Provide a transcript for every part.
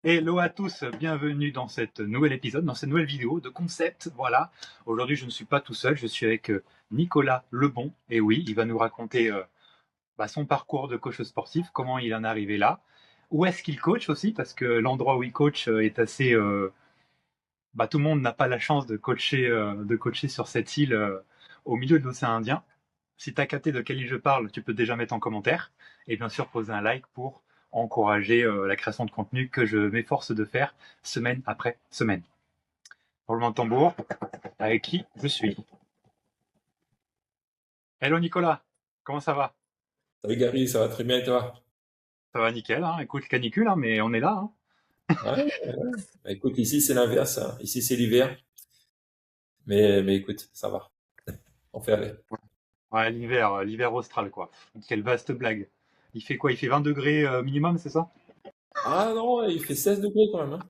Hello à tous, bienvenue dans cette nouvel épisode, dans cette nouvelle vidéo de concept. Voilà, aujourd'hui je ne suis pas tout seul, je suis avec Nicolas Lebon. Et oui, il va nous raconter son parcours de coach sportif, comment il en est arrivé là, où est-ce qu'il coach aussi, parce que l'endroit où il coach est assez... tout le monde n'a pas la chance de coacher sur cette île au milieu de l'océan Indien. Si tu as capté de quelle île je parle, tu peux déjà mettre en commentaire. Et bien sûr, poser un like pour encourager la création de contenu que je m'efforce de faire semaine après semaine. Roulement de tambour, avec qui je suis. Hello Nicolas, comment ça va? Salut Gary, ça va très bien et toi? Ça va nickel, hein. Écoute, canicule, hein, mais on est là. Hein. Ouais, ouais. Bah, écoute, ici c'est l'inverse, hein. Ici c'est l'hiver, mais écoute, ça va, on fait avec. Ouais, l'hiver austral, quoi. Quelle vaste blague. Il fait quoi? Il fait 20 degrés minimum, c'est ça? Ah non, il fait 16 degrés quand même, hein.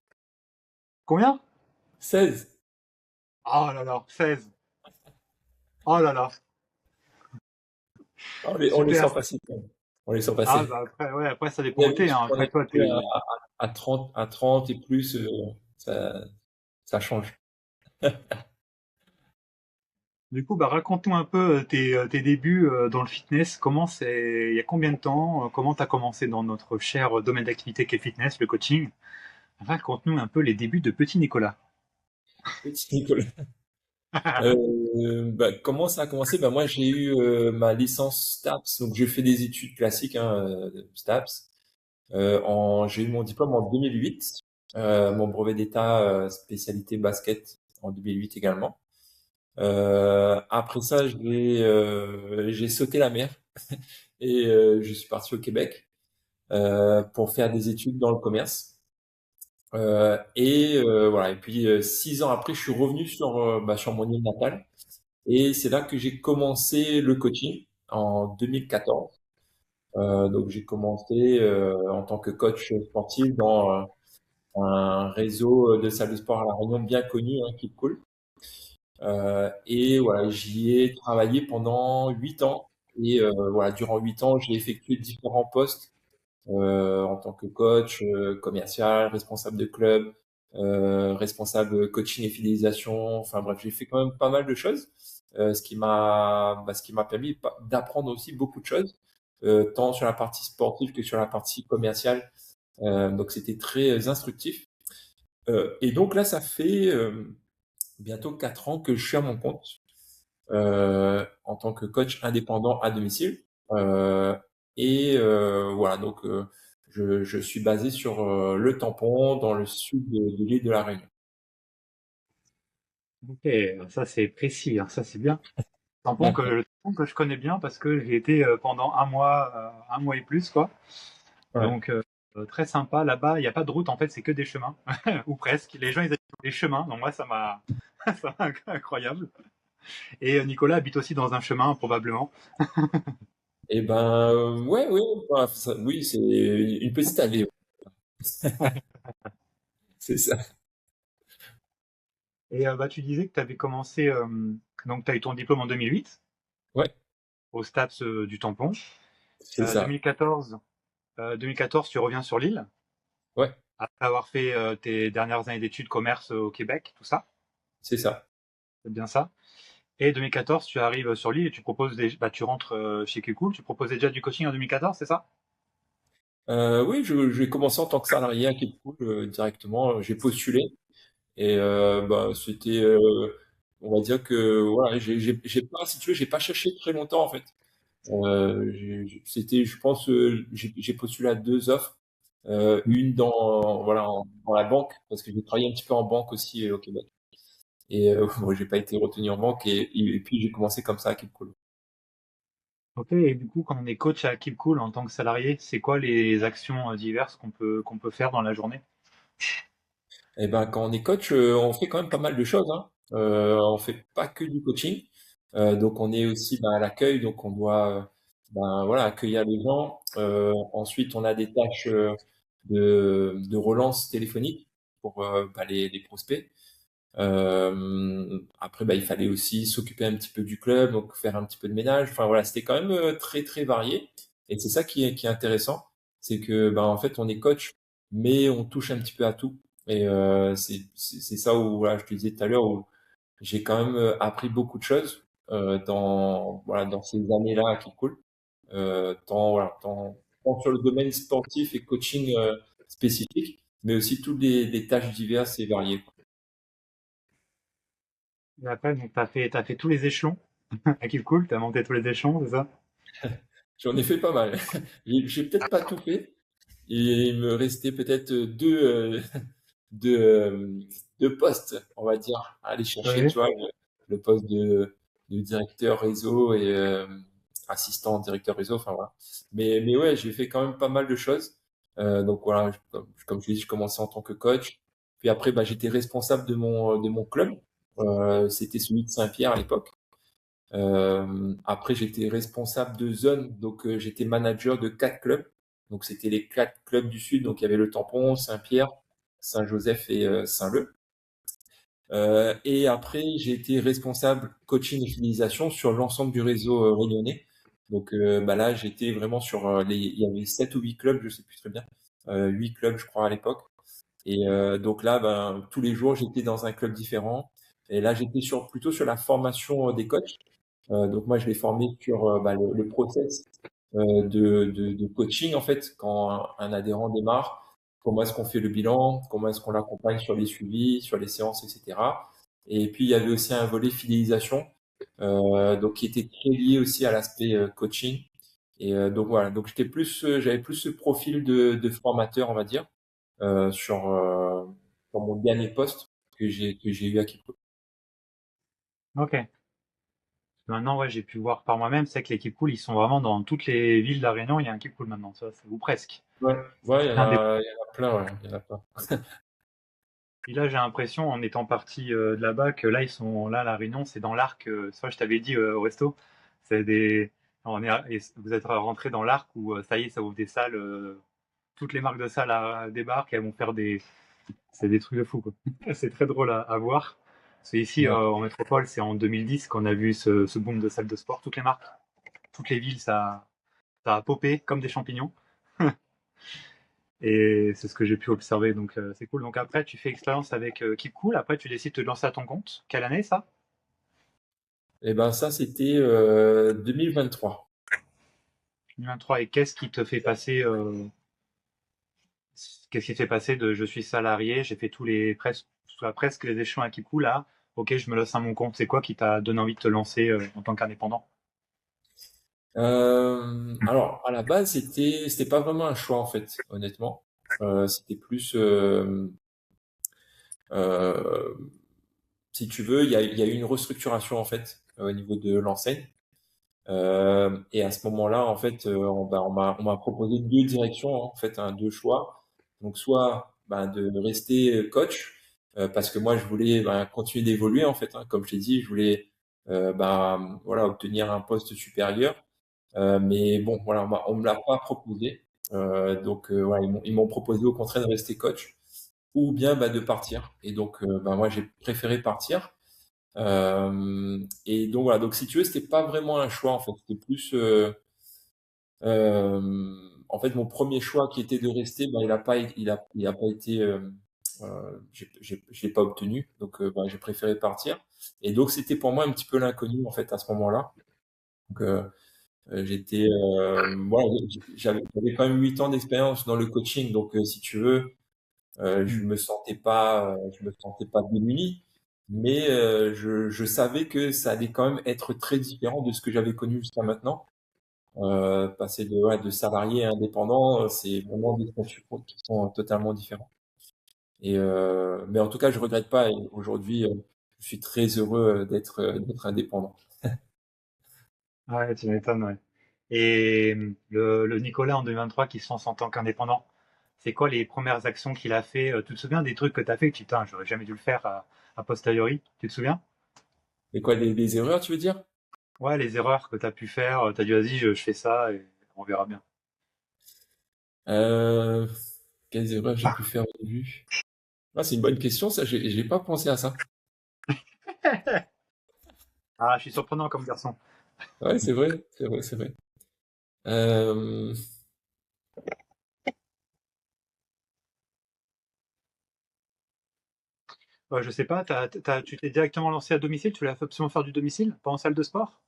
Combien? 16. Oh là là, 16. Oh là là, Ah, on les super. sent passer quand même. On les sent Ah passer. bah après, ouais, après ça On dépend est où t'es, habitué, hein. on est Après toi, habitué t'es... à 30 et plus, ça, ça change. Du coup, raconte-nous un peu tes débuts dans le fitness. Il y a combien de temps? Comment tu as commencé dans notre cher domaine d'activité qu'est le fitness, le coaching? Raconte-nous un peu les débuts de petit Nicolas. Petit Nicolas. Comment ça a commencé? Bah, moi j'ai eu ma licence STAPS, donc j'ai fait des études classiques, hein, STAPS. J'ai eu mon diplôme en 2008, mon brevet d'état spécialité basket en 2008 également. Après ça, j'ai sauté la mer et je suis parti au Québec pour faire des études dans le commerce. Voilà. Et puis 6 ans après, je suis revenu sur mon île natale et c'est là que j'ai commencé le coaching en 2014. Donc j'ai commencé en tant que coach sportif dans un réseau de salles de sport à La Réunion bien connu, hein, Keep Cool. Et voilà, j'y ai travaillé pendant 8 ans. Et voilà, durant 8 ans, j'ai effectué différents postes en tant que coach, commercial, responsable de club, responsable coaching et fidélisation. Enfin bref, j'ai fait quand même pas mal de choses, ce qui m'a permis d'apprendre aussi beaucoup de choses, tant sur la partie sportive que sur la partie commerciale. Donc c'était très instructif. Et donc là, ça fait bientôt 4 ans que je suis à mon compte en tant que coach indépendant à domicile. Euh, voilà, donc je suis basé sur le Tampon, dans le sud de l'île de la Réunion. Ok, ça c'est précis, hein, ça c'est bien. Ouais, Le tampon que je connais bien parce que j'y étais pendant un mois et plus, quoi. ouais. Donc très sympa. Là-bas, il n'y a pas de route, en fait, c'est que des chemins, ou presque. Les gens, ils habitent des chemins, donc moi, ça m'a incroyable. Et Nicolas habite aussi dans un chemin, probablement. Et ben ouais, ouais, enfin, oui, c'est une petite allée, c'est ça. Et tu disais que tu avais commencé, donc tu as eu ton diplôme en 2008, Ouais, au STAPS du Tampon. c'est ça. 2014, 2014, tu reviens sur l'île, Ouais, après avoir fait tes dernières années d'études commerce au Québec, tout ça, c'est ça. c'est bien ça. Et 2014, tu arrives sur l'île et tu rentres chez Kikul, tu proposais déjà du coaching en 2014, c'est ça? Oui, j'ai commencé en tant que salarié à Keepcool directement. J'ai postulé. Et c'était, on va dire que voilà, j'ai pas, si tu veux, j'ai pas cherché très longtemps en fait. C'était, je pense, j'ai postulé à 2 offres, une dans la banque parce que j'ai travaillé un petit peu en banque aussi au Québec. Et bon, j'ai pas été retenu en banque et puis j'ai commencé comme ça à Keep Cool. Ok, et du coup, quand on est coach à Keep Cool en tant que salarié, c'est quoi les actions diverses qu'on peut faire dans la journée? Et ben quand on est coach, on fait quand même pas mal de choses, hein. On fait pas que du coaching. Donc on est aussi à l'accueil, donc on doit voilà accueillir les gens. Ensuite on a des tâches de relance téléphonique pour les prospects. Après il fallait aussi s'occuper un petit peu du club, donc faire un petit peu de ménage. Enfin voilà, c'était quand même très très varié. Et c'est ça qui est intéressant, c'est que en fait on est coach mais on touche un petit peu à tout. Et c'est ça où voilà, je te disais tout à l'heure où j'ai quand même appris beaucoup de choses dans voilà dans ces années-là qui coulent, tant voilà tant sur le domaine sportif et coaching spécifique, mais aussi toutes les tâches diverses et variées, quoi. Et après, donc, t'as fait tous les échelons à Keep Cool, t'as monté tous les échelons, c'est ça? J'en ai fait pas mal. J'ai peut-être pas tout fait. Et il me restait peut-être deux, euh, deux postes, on va dire, à aller chercher, Ouais. tu vois, le poste de directeur réseau et assistant directeur réseau, enfin voilà. Mais ouais, j'ai fait quand même pas mal de choses. Donc voilà, comme je l'ai dit, je commençais en tant que coach. Puis après, bah, j'étais responsable de mon club. C'était celui de Saint-Pierre à l'époque. Après, j'étais responsable de zone, donc j'étais manager de 4 clubs. Donc c'était les 4 clubs du Sud, donc il y avait le Tampon, Saint-Pierre, Saint-Joseph et Saint-Leu. Et après, j'ai été responsable coaching et fidélisation sur l'ensemble du réseau réunionnais. Donc bah là, j'étais vraiment sur il y avait 7 ou 8 clubs, je sais plus très bien, 8 clubs je crois à l'époque. Et donc là, ben tous les jours, j'étais dans un club différent. Et là, j'étais plutôt sur la formation des coachs. Donc moi, je l'ai formé sur bah, le process de coaching en fait quand un adhérent démarre. Comment est-ce qu'on fait le bilan? Comment est-ce qu'on l'accompagne sur les suivis, sur les séances, etc. Et puis il y avait aussi un volet fidélisation, donc qui était très lié aussi à l'aspect coaching. Et donc voilà, donc j'avais plus ce profil de formateur, on va dire, sur mon dernier poste que j'ai eu à Kiko. Ok. Maintenant, ouais, j'ai pu voir par moi-même, c'est que les Keep Cool, ils sont vraiment dans toutes les villes de La Réunion, il y a un Keep Cool maintenant, ça, ou presque. Ouais, ouais, Un des il y en a plein, ouais, il y en a plein. Et là, j'ai l'impression, en étant parti de là-bas, que là, ils sont là, La Réunion, c'est dans l'arc. Ça, je t'avais dit au resto. C'est des. Et vous êtes rentré dans l'arc où ça y est, ça ouvre des salles. Toutes les marques de salles débarquent et elles vont faire des. C'est des trucs de fou, quoi. C'est très drôle à voir. Parce que ici, Ouais. en métropole, c'est en 2010 qu'on a vu ce boom de salles de sport. Toutes les marques, toutes les villes, ça a popé comme des champignons. Et c'est ce que j'ai pu observer, donc c'est cool. Donc après, tu fais expérience avec Keep Cool, après tu décides de te lancer à ton compte. Quelle année ça? Et ben ça, c'était 2023. 2023. Et qu'est-ce qui te fait passer qu'est-ce qui te fait passer de je suis salarié, j'ai fait tous les presque les échelons à Keep Cool là, ok, je me lance à mon compte. C'est quoi qui t'a donné envie de te lancer en tant qu'indépendant? Alors, à la base, c'était pas vraiment un choix en fait, honnêtement. C'était plus, euh, si tu veux, il y a eu une restructuration en fait au niveau de l'enseigne. Et à ce moment-là, en fait, on m'a proposé 2 directions, en fait, 2 choix. Donc, soit de rester coach, parce que moi, je voulais continuer d'évoluer, en fait. Comme je t'ai dit, je voulais voilà, obtenir un poste supérieur. Mais bon, voilà, on me l'a pas proposé. Donc, voilà, ils m'ont proposé au contraire de rester coach ou bien de partir. Et donc, moi, j'ai préféré partir. Et donc voilà, donc si tu veux, c'était pas vraiment un choix en fait, c'était plus en fait mon premier choix qui était de rester, il a pas été, je l'ai pas obtenu, donc j'ai préféré partir. Et donc c'était pour moi un petit peu l'inconnu en fait à ce moment-là. Donc j'étais, voilà, j'avais quand même 8 ans d'expérience dans le coaching, donc si tu veux. Hmm. Je me sentais pas démuni, mais je savais que ça allait quand même être très différent de ce que j'avais connu jusqu'à maintenant. Passer ouais, de salarié à indépendant, c'est vraiment des statuts qui sont totalement différents. Et mais en tout cas, je regrette pas. Et aujourd'hui, je suis très heureux d'être indépendant. Ouais, tu m'étonnes, ouais. Et le Nicolas en 2023 qui se lance en tant qu'indépendant, c'est quoi les premières actions qu'il a fait? Tu te souviens des trucs que tu as fait que tu dis, putain, j'aurais jamais dû le faire a posteriori? Tu te souviens? Et quoi, des erreurs, tu veux dire? Ouais, les erreurs que tu as pu faire, tu as dit, vas-y, je fais ça et on verra bien. Euh, Quelles erreurs j'ai pu faire au début? Ah, c'est une bonne question, ça. J'ai pas pensé à ça. Ah, je suis surprenant comme garçon. Ouais, c'est vrai, c'est vrai, c'est vrai. Euh, Je sais pas, tu t'es directement lancé à domicile, tu voulais absolument faire du domicile, pas en salle de sport?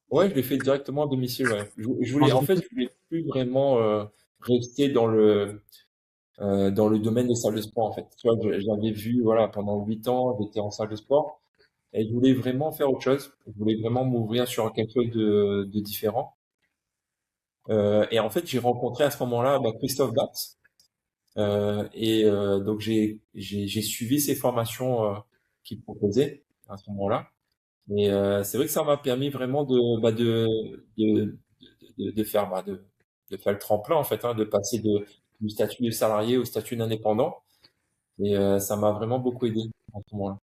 Ouais, je l'ai fait directement à domicile, ouais. En En fait, domicile? je voulais plus vraiment rester dans le domaine des salles de sport, en fait. Tu vois, j'avais vu, voilà, pendant 8 ans, j'étais en salle de sport et je voulais vraiment faire autre chose. Je voulais vraiment m'ouvrir sur quelque chose de différent. Et en fait, j'ai rencontré à ce moment-là Christophe Batz. Donc, j'ai suivi ses formations qu'il proposait à ce moment-là. Et c'est vrai que ça m'a permis vraiment de, de faire, de faire le tremplin, en fait, hein, de passer du statut de salarié au statut d'indépendant. Et ça m'a vraiment beaucoup aidé à ce moment-là.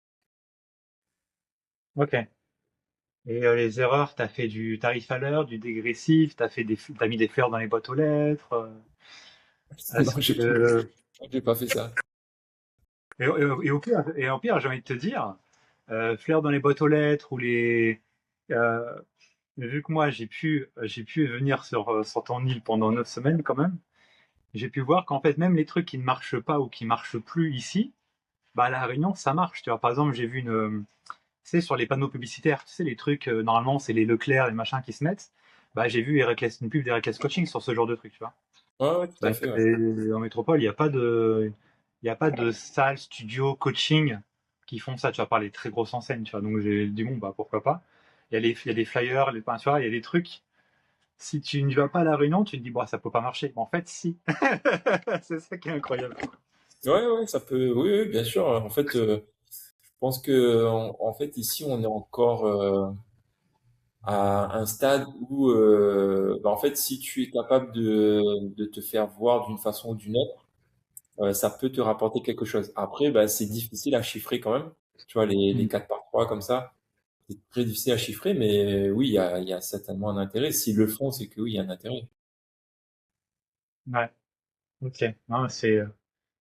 Ok. Et les erreurs, t'as fait du tarif à l'heure, du dégressif, t'as mis des fleurs dans les boîtes aux lettres. Non, Est-ce que j'ai pas fait ça. et au pire, j'ai envie de te dire, fleurs dans les boîtes aux lettres ou euh, vu que moi j'ai pu venir sur ton île pendant 9 semaines quand même, j'ai pu voir qu'en fait même les trucs qui ne marchent pas ou qui marchent plus ici, bah à la Réunion ça marche. Tu vois, par exemple, j'ai vu tu sais, sur les panneaux publicitaires, tu sais, les trucs, normalement, c'est les Leclerc, les machins qui se mettent. Bah, j'ai vu une pub d'Heracles Coaching sur ce genre de truc, tu vois. Ouais, ouais, tout Bah, à fait, ouais. en métropole, il y a pas de salle, studio, coaching qui font ça, tu vas par les très grosses enseignes, tu vois. Donc, j'ai dit, bon, bah, pourquoi pas. Il y a des flyers, les peintures, il y a des trucs. Si tu n'y vas pas à la Réunion, tu te dis, bon, ça peut pas marcher. Mais en fait, si. C'est ça qui est incroyable. Ouais, ouais, ça peut, oui, oui, bien sûr. En fait, je pense que, en fait, ici, on est encore à un stade où, en fait, si tu es capable de te faire voir d'une façon ou d'une autre, ça peut te rapporter quelque chose. Après, c'est difficile à chiffrer quand même. Tu vois, les Mm. 4 par 3 comme ça, c'est très difficile à chiffrer, mais oui, il y a certainement un intérêt. S'ils le font, c'est que oui, il y a un intérêt. Ouais, ok. Non,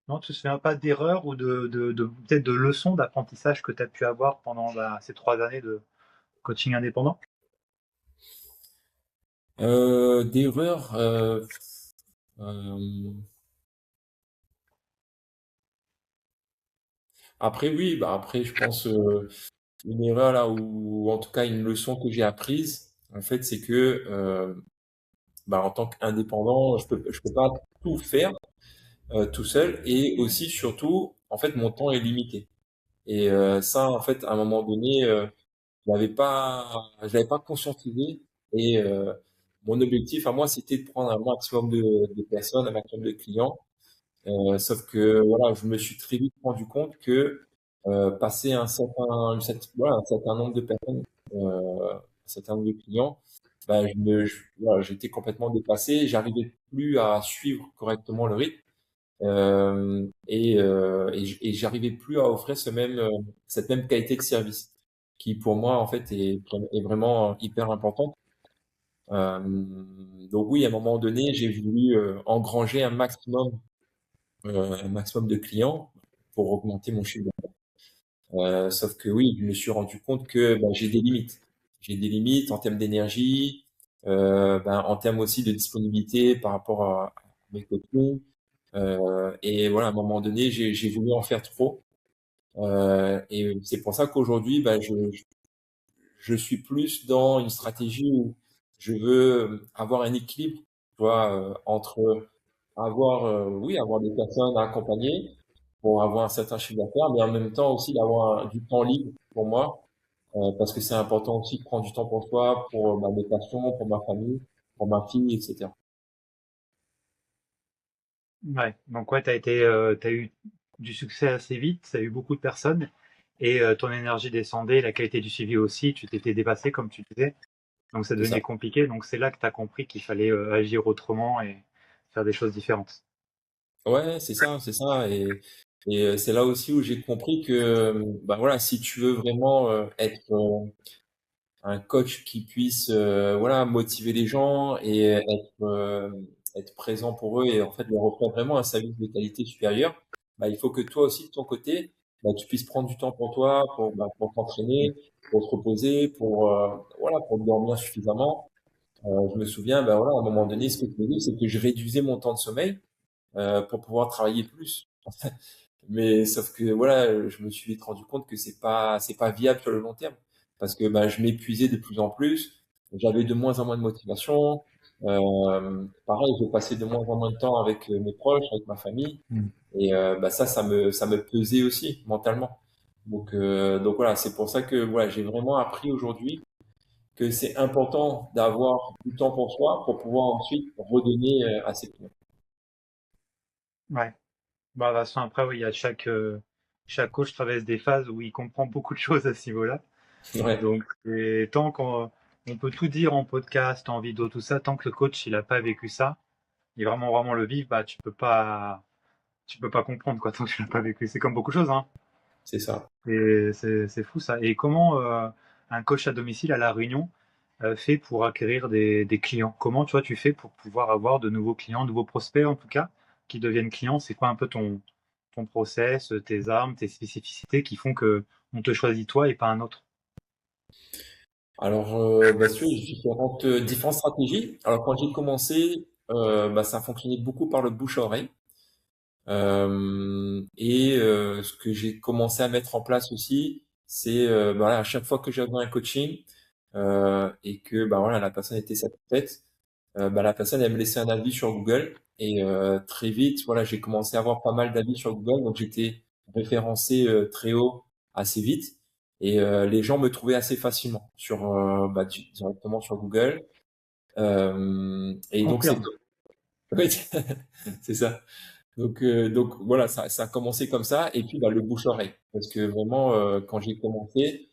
non, tu te souviens pas d'erreurs ou peut-être de leçons d'apprentissage que tu as pu avoir pendant ces 3 années de coaching indépendant? D'erreurs, euh, après, oui, après, je pense, une erreur là, ou en tout cas une leçon que j'ai apprise, en fait, c'est que, en tant qu'indépendant, je peux pas tout faire tout seul, et aussi, surtout, en fait, mon temps est limité. Et ça, en fait, à un moment donné, je l'avais pas conscientisé. Et mon objectif à moi, c'était de prendre un maximum de personnes, un maximum de clients. Sauf que voilà, je me suis très vite rendu compte que passer voilà, un certain nombre de personnes, un certain nombre de clients, voilà, j'étais complètement dépassé. J'arrivais plus à suivre correctement le rythme. Et j'arrivais plus à offrir cette même qualité de service qui pour moi en fait est vraiment hyper importante. Euh, donc oui, à un moment donné, j'ai voulu engranger un maximum de clients pour augmenter mon chiffre d'affaires. Sauf que oui, je me suis rendu compte que j'ai des limites. J'ai des limites en termes d'énergie, en termes aussi de disponibilité par rapport à mes copines. Et voilà, à un moment donné, j'ai voulu en faire trop. Et c'est pour ça qu'aujourd'hui, je suis plus dans une stratégie où je veux avoir un équilibre, tu vois, entre oui, avoir des personnes à accompagner pour avoir un certain chiffre d'affaires, mais en même temps aussi d'avoir du temps libre pour moi, parce que c'est important aussi de prendre du temps pour soi, pour mes passions, pour ma famille, pour ma fille, etc. Ouais. Donc ouais, t'as eu du succès assez vite, t'as eu beaucoup de personnes et ton énergie descendait, la qualité du suivi aussi, tu t'étais dépassé comme tu disais. Donc ça C'est devenait ça. compliqué. Donc c'est là que tu as compris qu'il fallait agir autrement et faire des choses différentes. Ouais, c'est ça, c'est ça. Et c'est là aussi où j'ai compris que, voilà, si tu veux vraiment être un coach qui puisse, voilà, motiver les gens et être présent pour eux et en fait leur offrir vraiment un service de qualité supérieure, il faut que toi aussi de ton côté, tu puisses prendre du temps pour toi, pour t'entraîner, pour te reposer, voilà, pour dormir suffisamment. Je me souviens, voilà, à un moment donné, ce que je faisais, c'est que je réduisais mon temps de sommeil pour pouvoir travailler plus. Mais sauf que voilà, je me suis vite rendu compte que c'est pas viable sur le long terme parce que bah, je m'épuisais de plus en plus, j'avais de moins en moins de motivation. Pareil, je passais de moins en moins de temps avec mes proches, avec ma famille, Mm. et bah ça me pesait aussi mentalement. Donc voilà, c'est pour ça que voilà, j'ai vraiment appris aujourd'hui que c'est important d'avoir du temps pour soi pour pouvoir ensuite redonner à ses clients. Ouais. Bah, de toute façon, après, oui, il y a chaque coach traverse des phases où il comprend beaucoup de choses à ce niveau-là. Ouais, Donc, et tant qu'on peut tout dire en podcast, en vidéo, tout ça, tant que le coach il a pas vécu ça, il vraiment vraiment le vivre, bah tu peux pas comprendre quoi tant que tu l'as pas vécu. C'est comme beaucoup de choses, hein. c'est ça. Et c'est fou ça. Et comment un coach à domicile à La Réunion fait pour acquérir des clients? Comment tu vois tu fais pour pouvoir avoir de nouveaux clients, de nouveaux prospects en tout cas, qui deviennent clients? C'est quoi un peu ton process, tes armes, tes spécificités qui font que on te choisit toi et pas un autre? Alors, bah, si tu veux, j'ai différentes stratégies. Alors, quand j'ai commencé, bah, ça fonctionnait beaucoup par le bouche à oreille. Ce que j'ai commencé à mettre en place aussi, c'est bah, voilà, à chaque fois que j'avais un coaching et que bah, voilà, la personne était satisfaite, bah, la personne elle me laissait un avis sur Google. Et très vite, voilà, j'ai commencé à avoir pas mal d'avis sur Google, donc j'étais référencé très haut assez vite. Et les gens me trouvaient assez facilement sur bah, directement sur Google. Et donc c'est Confirme. oui, c'est ça. Donc voilà, ça a commencé comme ça, et puis bah, le bouche-oreille. Parce que vraiment, quand j'ai commencé,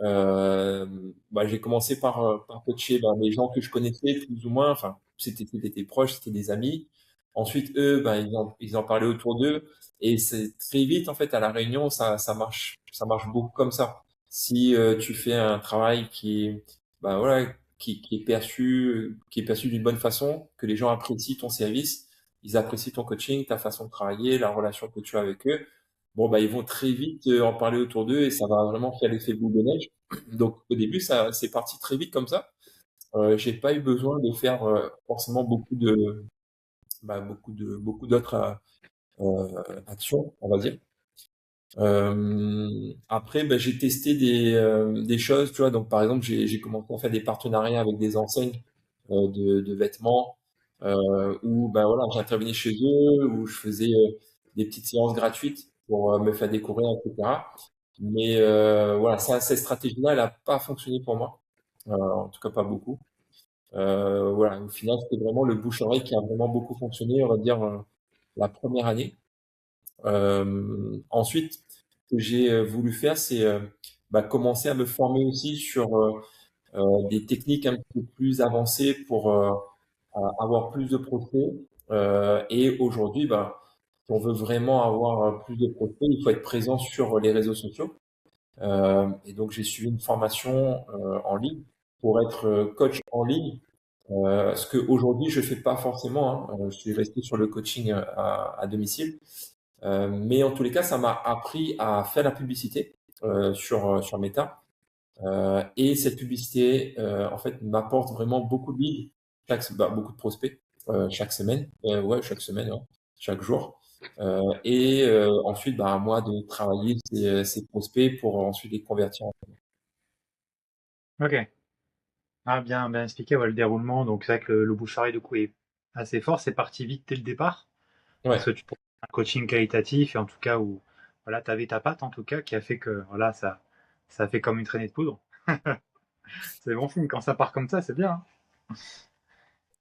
euh, bah, j'ai commencé par coacher bah, les gens que je connaissais plus ou moins, enfin, c'était des proches, c'était des amis. Ensuite, eux, bah, ils en parlaient autour d'eux, et c'est très vite, en fait, à la réunion, ça marche beaucoup comme ça. Si tu fais un travail bah, voilà, qui est perçu d'une bonne façon, que les gens apprécient ton service, ils apprécient ton coaching, ta façon de travailler, la relation que tu as avec eux, bon, bah, ils vont très vite en parler autour d'eux et ça va vraiment faire l'effet boule de neige. Donc, au début, ça, c'est parti très vite comme ça. J'ai pas eu besoin de faire forcément beaucoup d'autres actions, on va dire. Après, bah, j'ai testé des choses, tu vois. Donc, par exemple, j'ai commencé à faire des partenariats avec des enseignes de vêtements où, bah, voilà, j'intervenais chez eux, où je faisais des petites séances gratuites pour me faire découvrir, etc. Mais voilà, cette stratégie-là, elle n'a pas fonctionné pour moi, en tout cas pas beaucoup. Voilà, au final, c'était vraiment le bouche-oreille qui a vraiment beaucoup fonctionné, on va dire, la première année. Ensuite, ce que j'ai voulu faire, c'est bah, commencer à me former aussi sur des techniques un peu plus avancées pour avoir plus de prospects. Et aujourd'hui, bah, si on veut vraiment avoir plus de prospects, il faut être présent sur les réseaux sociaux. Et donc, j'ai suivi une formation en ligne pour être coach en ligne. Ce que aujourd'hui je fais pas forcément, hein. Je suis resté sur le coaching à domicile. Mais en tous les cas, ça m'a appris à faire la publicité sur Meta. Et cette publicité, en fait, m'apporte vraiment beaucoup de leads, beaucoup de prospects chaque semaine. Ouais, chaque semaine, ouais, chaque jour. Ensuite, bah, à moi de travailler ces prospects pour ensuite les convertir. Ok. Ah, bien expliqué, ouais, le déroulement. Donc, c'est vrai que le bouche-oreille, du coup, est assez fort. C'est parti vite dès le départ. Parce Ouais, que tu prends un coaching qualitatif, et en tout cas, où voilà, tu avais ta patte, en tout cas, qui a fait que voilà, ça a fait comme une traînée de poudre. C'est bon signe. Quand ça part comme ça, c'est bien, hein.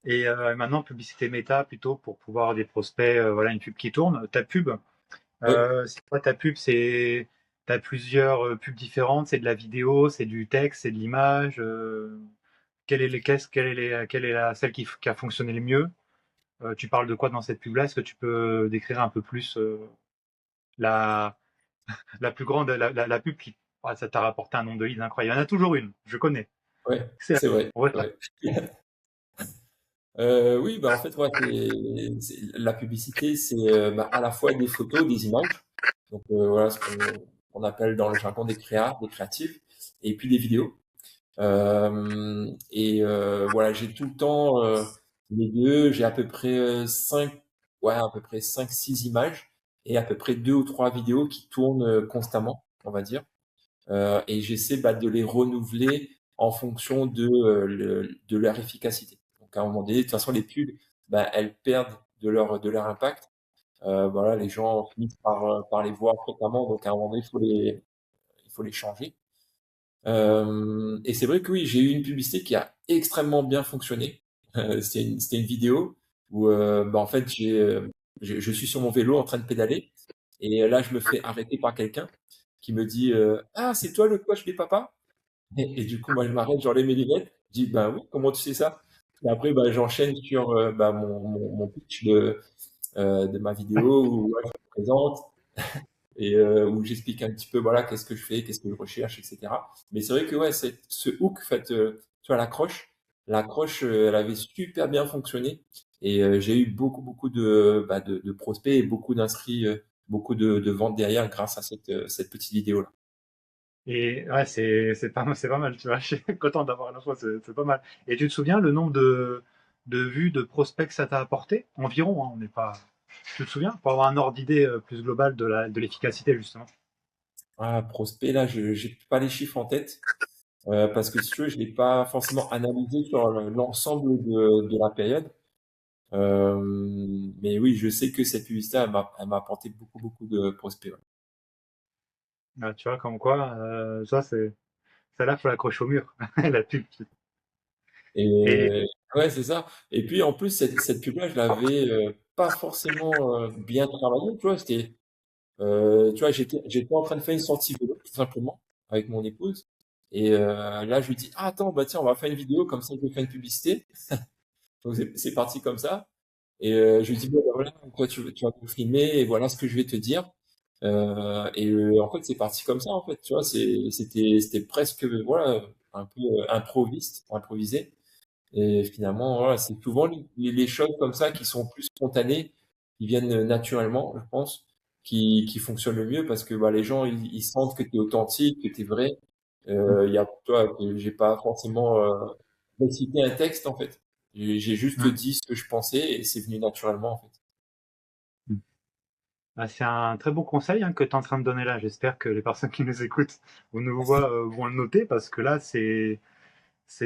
Et maintenant, publicité méta, plutôt pour pouvoir avoir des prospects, voilà, une pub qui tourne. Ta pub, ouais. c'est quoi ta pub? T'as plusieurs pubs différentes, c'est de la vidéo, c'est du texte, c'est de l'image. Quelle est celle qui a fonctionné le mieux? Tu parles de quoi dans cette pub-là? Est-ce que tu peux décrire un peu plus la, la plus grande, la pub qui, ah, ça t'a rapporté un nombre de leads incroyable? Il y en a toujours une, je connais. Ouais, C'est c'est vrai, c'est Reta. vrai. Oui, bah en fait, ouais, la publicité, c'est bah, à la fois des photos, des images, donc voilà ce qu'on appelle dans le jargon des créatifs, et puis des vidéos. Voilà, j'ai tout le temps les deux. J'ai à peu près cinq, ouais, à peu près 5, 6 images, et à peu près 2 ou 3 vidéos qui tournent constamment, on va dire. Et j'essaie de les renouveler en fonction de leur efficacité. Donc à un moment donné, de toute façon, les pubs, elles perdent de leur impact. Voilà, les gens finissent par les voir fréquemment, donc à un moment donné, il faut les changer. Et c'est vrai que oui, j'ai eu une publicité qui a extrêmement bien fonctionné. C'était une vidéo où en fait je suis sur mon vélo en train de pédaler et là je me fais arrêter par quelqu'un qui me dit ah, c'est toi le coach des papas? Et du coup moi je m'arrête, j'enlève mes lunettes, je dis bah oui, comment tu sais ça? Et après j'enchaîne sur mon pitch de ma vidéo où je me présente et où j'explique un petit peu voilà qu'est-ce que je fais, qu'est-ce que je recherche, etc. Mais c'est vrai que ouais, ce hook, en fait, tu vois l'accroche, elle avait super bien fonctionné et j'ai eu beaucoup beaucoup de prospects et beaucoup d'inscrits, beaucoup de ventes derrière grâce à cette petite vidéo là. Et ouais, c'est pas mal, tu vois. Je suis content d'avoir l'info, c'est pas mal. Et tu te souviens le nombre de vues, de prospects que ça t'a apporté? Environ, hein, on n'est pas. Tu te souviens? Pour avoir un ordre d'idée plus global de l'efficacité, justement. Ah, prospect là, je j'ai pas les chiffres en tête parce que si tu veux, je l'ai pas forcément analysé sur l'ensemble de la période. Euh, mais oui, je sais que cette publicité, elle m'a apporté beaucoup, beaucoup de prospects. Ouais. Ah, tu vois, comme quoi, ça, ça là, faut l'accrocher au mur, la pub. Et Et ouais, c'est ça. Et puis en plus, cette pub-là, je l'avais pas forcément bien travaillée. Tu vois, tu vois, j'étais en train de faire une sortie vélo, tout simplement, avec mon épouse. Et là, je lui dis, ah, attends, bah tiens, on va faire une vidéo, comme ça, je vais faire une publicité. Donc c'est parti comme ça. Et je lui dis, bon, bah, voilà, toi, tu vas me filmer, et voilà ce que je vais te dire. Et en fait, c'est parti comme ça, en fait, tu vois, c'était presque, voilà, un peu improvisé. Et finalement, voilà, c'est souvent les choses comme ça qui sont plus spontanées, qui viennent naturellement, je pense, qui fonctionnent le mieux parce que les gens, ils sentent que tu es authentique, que tu es vrai. Toi, que j'ai pas forcément récité un texte, en fait. J'ai juste dit ce que je pensais et c'est venu naturellement, en fait. bah, c'est un très bon conseil hein, que tu es en train de donner là. J'espère que les personnes qui nous écoutent ou nous voient vont le noter parce que là, c'est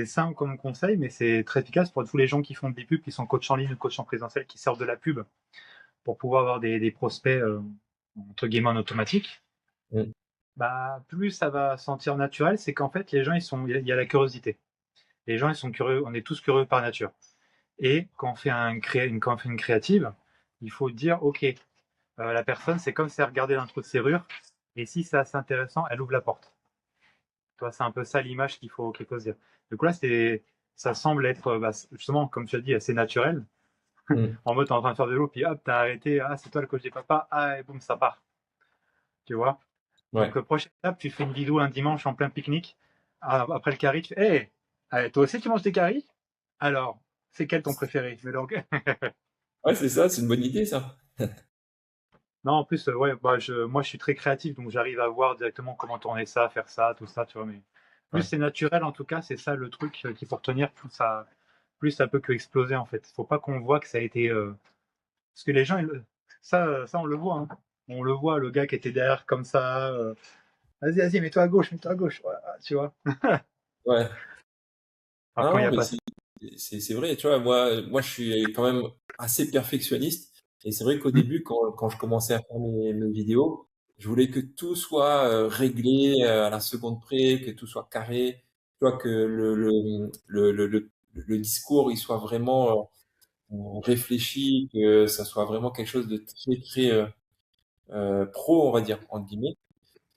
simple comme conseil, mais c'est très efficace pour tous les gens qui font des pubs, qui sont coach en ligne ou coach en présentiel, qui servent de la pub pour pouvoir avoir des prospects entre guillemets en automatique. Mm. Bah, plus ça va sentir naturel, c'est qu'en fait, les gens, il y a la curiosité. Les gens, ils sont curieux, on est tous curieux par nature. Et quand on fait une créative, il faut dire, OK, la personne, c'est comme si elle regardait dans un trou de serrure, et si c'est assez intéressant, elle ouvre la porte. Toi, c'est un peu ça l'image qu'il faut se dire. Du coup là, ça semble être, justement, comme tu as dit, assez naturel. Mm. En mode, t'es en train de faire de l'eau, puis hop, t'as arrêté, ah, c'est toi le coach des papas, ah, et boum, ça part. Tu vois? Ouais. Donc, prochaine étape, tu fais une vidéo un dimanche en plein pique-nique. Après le curry, tu fais, hey, toi aussi tu manges des caries? Alors, c'est quel ton préféré? Mais donc, Ouais, c'est ça, c'est une bonne idée, ça. non, en plus, ouais, moi, je suis très créatif, donc j'arrive à voir directement comment tourner ça, faire ça, tout ça, tu vois. Mais plus Ouais. c'est naturel, en tout cas, c'est ça le truc qu'il faut retenir. Plus ça peut que exploser, en fait. Faut pas qu'on voit que ça a été, parce que les gens, ça, on le voit, hein. On le voit, le gars qui était derrière comme ça. Vas-y, vas-y, mets-toi à gauche, voilà, tu vois. Ouais. Alors Non, quand il n'y non, a mais pas ça. c'est vrai, tu vois, moi, je suis quand même assez perfectionniste. Et c'est vrai qu'au début, quand je commençais à faire mes vidéos, je voulais que tout soit réglé à la seconde près, que tout soit carré, tu vois, que le discours, il soit vraiment réfléchi, que ça soit vraiment quelque chose de très, très pro, on va dire, entre guillemets.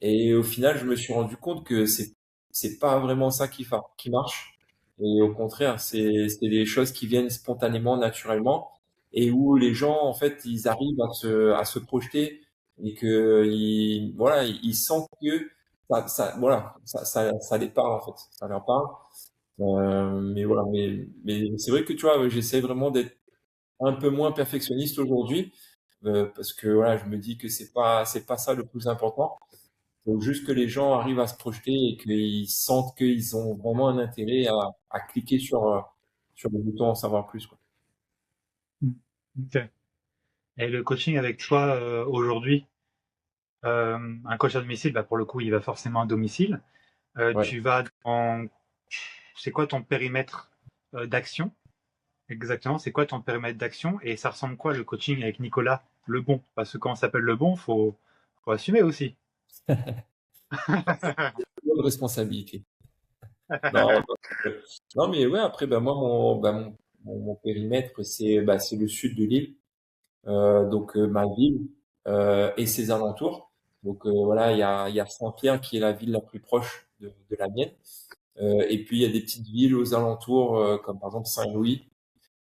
Et au final, je me suis rendu compte que c'est pas vraiment ça qui marche. Et au contraire, c'est des choses qui viennent spontanément, naturellement, et où les gens, en fait, ils arrivent à se projeter et que voilà, ils sentent que voilà, ça les parle en fait, ça leur parle. Mais voilà, mais c'est vrai que tu vois, j'essaie vraiment d'être un peu moins perfectionniste aujourd'hui parce que voilà, je me dis que c'est pas ça le plus important. Faut juste que les gens arrivent à se projeter et qu'ils sentent qu'ils ont vraiment un intérêt à cliquer sur le bouton en savoir plus, quoi. Mm. Ok. Et le coaching avec toi aujourd'hui, un coach à domicile, bah, pour le coup, il va forcément à domicile. Ouais. Tu vas en... C'est quoi ton périmètre d'action? Exactement, c'est quoi ton périmètre d'action? Et ça ressemble quoi le coaching avec Nicolas Lebon? Parce que quand on s'appelle Lebon, faut assumer aussi. Bonne responsabilité. Non, non, mais ouais, après, bah, moi, mon périmètre, c'est le sud de l'île. Donc ma ville et ses alentours. Donc voilà, il y a Saint-Pierre qui est la ville la plus proche de la mienne. Et puis il y a des petites villes aux alentours, comme par exemple Saint-Louis.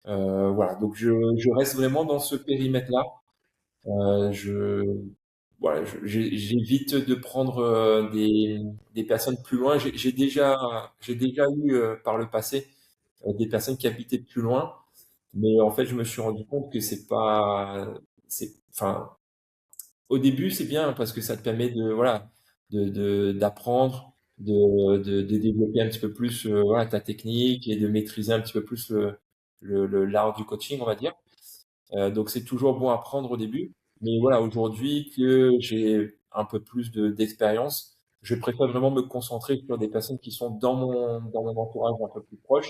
Voilà, donc je reste vraiment dans ce périmètre-là. Je voilà, j'évite de prendre des personnes plus loin. J'ai déjà eu par le passé des personnes qui habitaient plus loin, mais en fait je me suis rendu compte que enfin au début, c'est bien parce que ça te permet voilà, d'apprendre, de développer un petit peu plus, voilà, ta technique et de maîtriser un petit peu plus l'art du coaching, on va dire. Donc c'est toujours bon à prendre au début. Mais voilà, aujourd'hui que j'ai un peu plus d'expérience, je préfère vraiment me concentrer sur des personnes qui sont dans mon entourage un peu plus proche.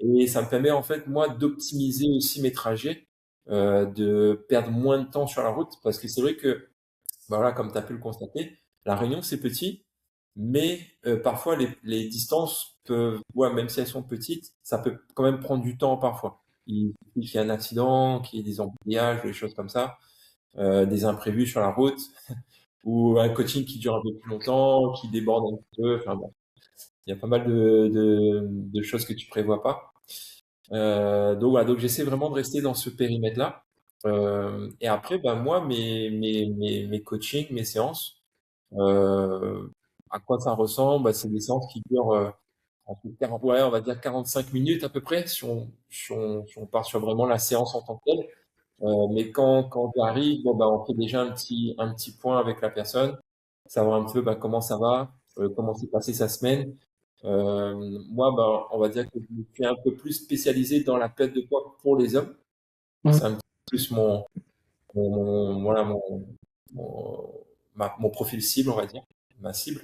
Et ça me permet en fait, moi, d'optimiser aussi mes trajets, de perdre moins de temps sur la route. Parce que c'est vrai que bah voilà, comme tu as pu le constater, la Réunion, c'est petit, mais parfois les distances peuvent, ouais, même si elles sont petites, ça peut quand même prendre du temps parfois. Il suffit qu'il y ait un accident, qu'il y ait des embouteillages, des choses comme ça, des imprévus sur la route, ou un coaching qui dure un peu plus longtemps, qui déborde un petit peu. Enfin bon, il y a pas mal de choses que tu prévois pas. Donc voilà, donc j'essaie vraiment de rester dans ce périmètre-là. Et après, ben moi, mes coachings, mes séances, euh, à quoi ça ressemble? Bah, c'est des séances qui durent entre 40, ouais, on va dire 45 minutes à peu près, si on part sur vraiment la séance en tant que telle. Mais quand j'arrive, bon, bah, on fait déjà un petit point avec la personne, savoir un peu bah, comment ça va, comment s'est passée sa semaine. Moi, bah, on va dire que je me suis un peu plus spécialisé dans la perte de poids pour les hommes. C'est un petit peu plus voilà, mon profil cible, on va dire, ma cible.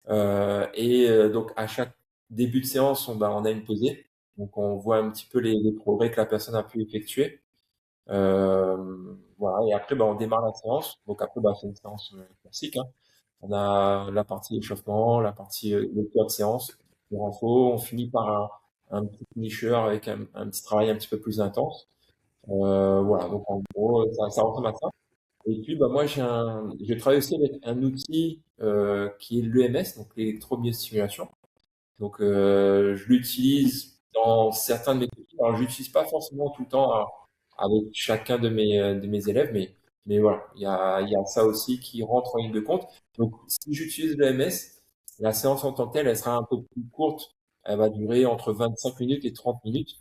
Donc, à chaque début de séance, on a une pesée. Donc, on voit un petit peu les progrès que la personne a pu effectuer. Voilà. Et après, bah, on démarre la séance. Donc, après, bah, c'est une séance classique, hein. On a la partie échauffement, la partie le cœur de séance, le renfort. On finit par un petit finisher avec un petit travail un petit peu plus intense. Voilà. Donc, en gros, ça ressemble à ça. Et puis, bah, moi, je travaille aussi avec un outil qui est l'EMS, donc l'électromyostimulation. Donc, je l'utilise dans certains de mes coachings. Alors, je l'utilise pas forcément tout le temps avec chacun de mes élèves, mais voilà, il y a ça aussi qui rentre en ligne de compte. Donc, si j'utilise l'EMS, la séance en tant que telle, elle sera un peu plus courte. Elle va durer entre 25 minutes et 30 minutes.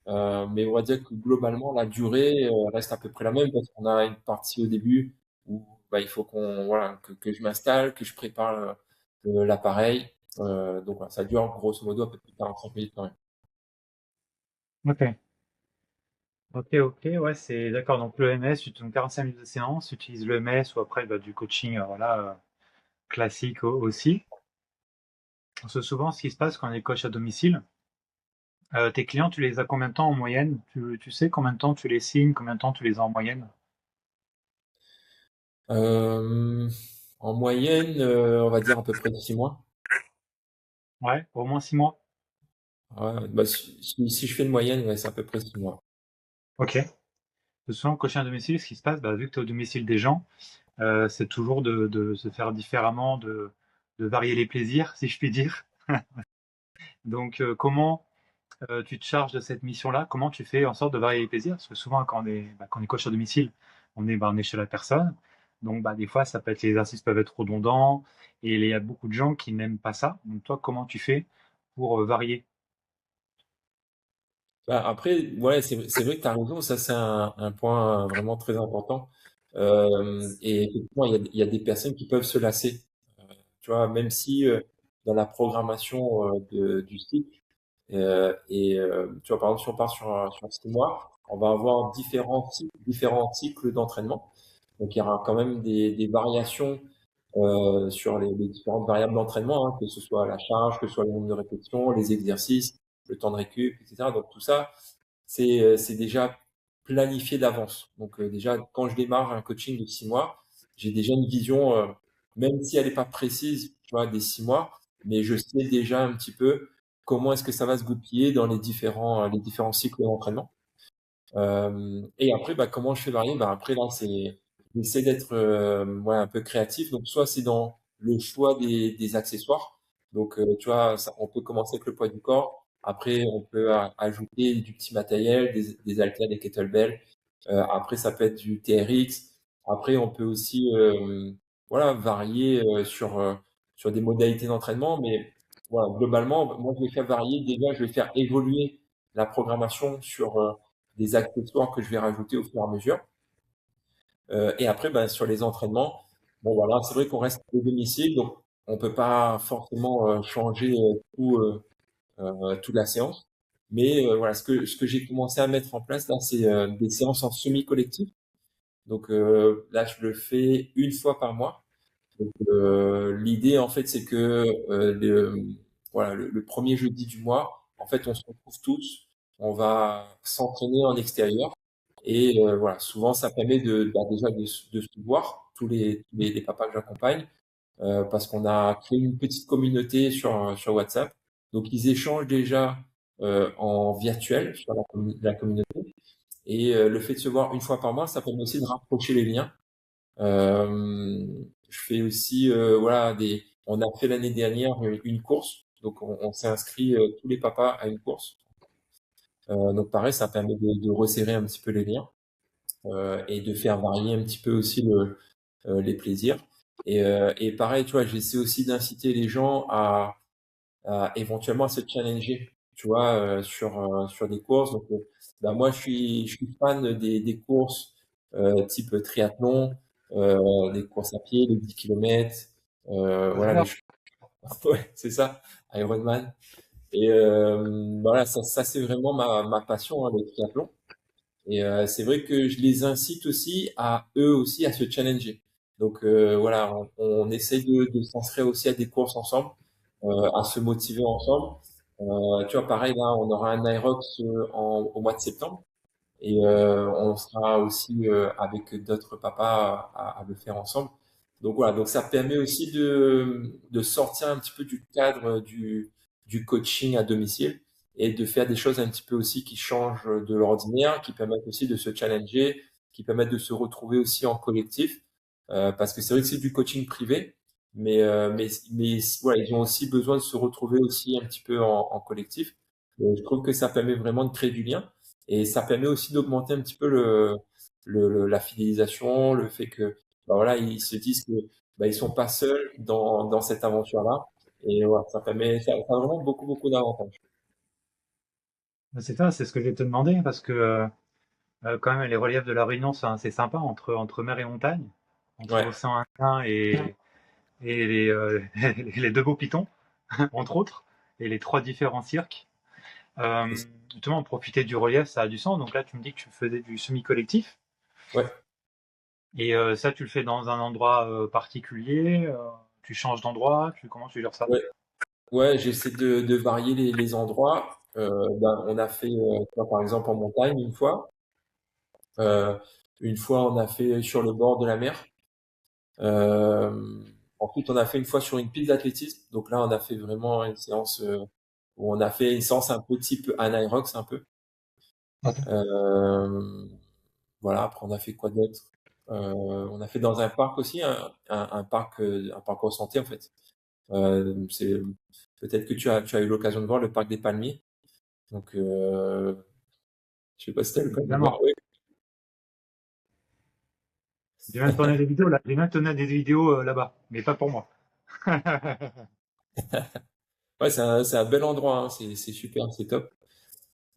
Mais on va dire que globalement, la durée reste à peu près la même parce qu'on a une partie au début où bah, il faut voilà, que je m'installe, que je prépare l'appareil. Donc voilà, ça dure grosso modo à peu près 45 minutes quand même. Ok, ok, ouais, c'est d'accord. Donc le l'EMS, tu te donnes 45 minutes de séance, tu utilises l'EMS ou après bah, du coaching voilà, classique aussi. Parce que souvent, ce qui se passe quand on est coach à domicile, tes clients, tu les as combien de temps en moyenne? Tu sais combien de temps tu les signes, combien de temps tu les as en moyenne? Euh, En moyenne, on va dire à peu près 6 mois. Ouais, au moins 6 mois. Ouais, bah, si je fais une moyenne, ouais, c'est à peu près 6 mois. Ok. Souvent, cocher à domicile, ce qui se passe, bah, vu que tu es au domicile des gens, c'est toujours de se faire différemment, de varier les plaisirs, si je puis dire. Donc, comment tu te charges de cette mission-là? Comment tu fais en sorte de varier les plaisirs? Parce que souvent, quand on est coach à domicile, on est chez la personne. Donc, bah, des fois, les exercices peuvent être redondants et il y a beaucoup de gens qui n'aiment pas ça. Donc, toi, comment tu fais pour varier? Bah, après, ouais, c'est vrai que tu as raison, ça c'est un point vraiment très important. Et effectivement, il y a des personnes qui peuvent se lasser. Tu vois, même si dans la programmation du site, tu vois, par exemple, si on part sur 6 mois, on va avoir différents cycles d'entraînement. Donc, il y aura quand même des variations sur les différentes variables d'entraînement, hein, que ce soit la charge, que ce soit le nombre de répétitions, les exercices, le temps de récup, etc. Donc, tout ça, c'est déjà planifié d'avance. Donc, déjà, quand je démarre un coaching de 6 mois, j'ai déjà une vision, même si elle n'est pas précise, tu vois, des 6 mois, mais je sais déjà un petit peu comment est-ce que ça va se goupiller dans les différents cycles d'entraînement. Et après, bah, comment je fais varier? Bah, après, là, j'essaie d'être ouais, un peu créatif. Donc, soit c'est dans le choix des accessoires. Donc, tu vois, on peut commencer avec le poids du corps. Après, on peut ajouter du petit matériel, des haltères, des kettlebells. Après, ça peut être du TRX. Après, on peut aussi, voilà, varier sur des modalités d'entraînement. Mais voilà, globalement, moi, je vais faire varier. Déjà, je vais faire évoluer la programmation sur des accessoires que je vais rajouter au fur et à mesure. Et après, ben, sur les entraînements, bon voilà, c'est vrai qu'on reste au domicile, donc on peut pas forcément changer toute la séance. Mais voilà, ce que j'ai commencé à mettre en place là, c'est des séances en semi-collectif. Donc là, je le fais une fois par mois. Donc l'idée en fait, c'est que voilà, le premier jeudi du mois, en fait, on se retrouve tous, on va s'entraîner en extérieur. Et voilà, souvent ça permet bah, déjà de se voir, tous les papas que j'accompagne, parce qu'on a créé une petite communauté sur WhatsApp. Donc ils échangent déjà en virtuel sur la communauté. Et le fait de se voir une fois par mois, ça permet aussi de rapprocher les liens. Je fais aussi, voilà, on a fait l'année dernière une course. Donc on s'est inscrit tous les papas à une course. Donc pareil, ça permet de resserrer un petit peu les liens. Et de faire varier un petit peu aussi les plaisirs. Et pareil, tu vois, j'essaie aussi d'inciter les gens à éventuellement à se challenger, tu vois, sur des courses. Donc, bah, moi, je suis fan des courses type triathlon, des courses à pied, les 10 km, voilà, Alors, ouais, c'est ça, Ironman. Et voilà, ça c'est vraiment ma passion, hein, le triathlon. Et c'est vrai que je les incite aussi à eux aussi à se challenger. Donc voilà, on essaye de s'inscrire aussi à des courses ensemble, à se motiver ensemble. Tu vois, pareil là, on aura un Irox au mois de septembre et on sera aussi avec d'autres papas à le faire ensemble. Donc voilà, donc ça permet aussi de sortir un petit peu du cadre du coaching à domicile et de faire des choses un petit peu aussi qui changent de l'ordinaire, qui permettent aussi de se challenger, qui permettent de se retrouver aussi en collectif. Parce que c'est vrai que c'est du coaching privé, mais voilà, ils ont aussi besoin de se retrouver aussi un petit peu en collectif. Et je trouve que ça permet vraiment de créer du lien. Et ça permet aussi d'augmenter un petit peu la fidélisation, le fait que bah voilà, ils se disent que bah, ils sont pas seuls dans cette aventure-là. Et voilà, ça a vraiment beaucoup, beaucoup d'avantages. c'est ça, c'est ce que je vais te demander, parce que quand même, les reliefs de la Réunion sont assez sympas entre mer et montagne, entre Ouais, l'océan Indien et les deux beaux pitons, entre autres, et les trois différents cirques. c'est ça. Justement, profiter du relief, ça a du sens. Donc là, tu me dis que tu faisais du semi-collectif. Ouais, Et ça, tu le fais dans un endroit particulier. Tu changes d'endroit. Comment tu gères ça? ouais, ouais, j'essaie de varier les endroits. Ben, on a fait, tu vois, par exemple, en montagne une fois. Euh, une fois, on a fait sur le bord de la mer. Euh, ensuite, on a fait une fois sur une piste d'athlétisme. Donc là, on a fait vraiment une séance où on a fait une séance un peu type anaerox un peu. Euh, voilà. Après, on a fait quoi d'autre? On a fait dans un parc aussi, un parc santé en fait. C'est peut-être que tu as eu l'occasion de voir le parc des Palmiers. Donc, je sais pas si tu as eu l'occasion de voir. Évidemment. Oui. J'ai même tourné des vidéos là. J'ai même tourné des vidéos là-bas, mais pas pour moi. Ouais, c'est un bel endroit, hein. C'est super, c'est top.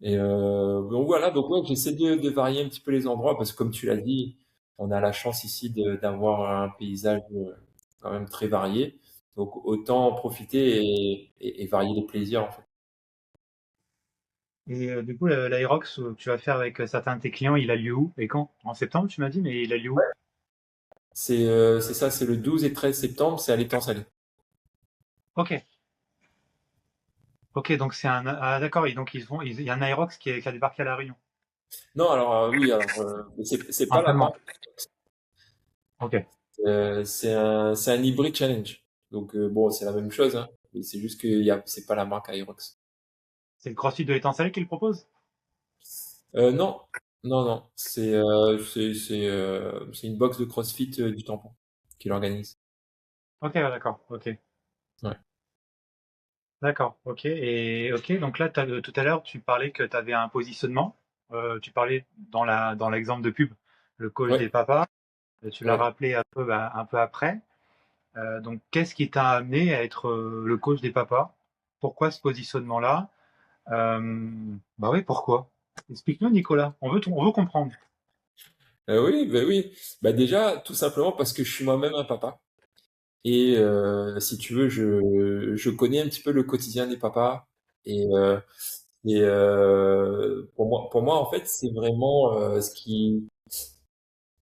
Et donc voilà, donc ouais, j'essaie de varier un petit peu les endroits parce que comme tu l'as dit, on a la chance ici d'avoir un paysage quand même très varié. Donc autant en profiter et varier les plaisirs en fait. Et du coup, l'Aerox que tu vas faire avec certains de tes clients, il a lieu où et quand? En septembre, tu m'as dit, mais il a lieu où? C'est ça, c'est le 12 et 13 septembre, c'est à l'étang salé. Ok, ok, donc c'est un. Ah, d'accord, et donc il y a un Aerox qui a débarqué à La Réunion. Non, alors oui, alors c'est pas la Entraînement. marque, Ok. c'est un hybrid challenge. Donc bon, c'est la même chose, hein, mais c'est juste que c'est pas la marque Aerox. C'est le CrossFit de l'étang salé qui le propose? Non, non, c'est une box de CrossFit du Tampon qui l'organise. Ok, ouais, d'accord, ok. Ouais, D'accord, ok. Et ok, donc là, tout à l'heure, tu parlais que tu avais un positionnement. Tu parlais dans l'exemple de pub, le coach ouais, des papas. Tu l'as ouais. rappelé un peu après. Donc, qu'est-ce qui t'a amené à être le coach des papas? Pourquoi ce positionnement-là? Bah oui, pourquoi? Explique-nous, Nicolas. On veut comprendre. Oui, ben oui. Bah déjà, tout simplement parce que je suis moi-même un papa. Et si tu veux, je connais un petit peu le quotidien des papas. Et, pour moi, en fait, c'est vraiment ce qui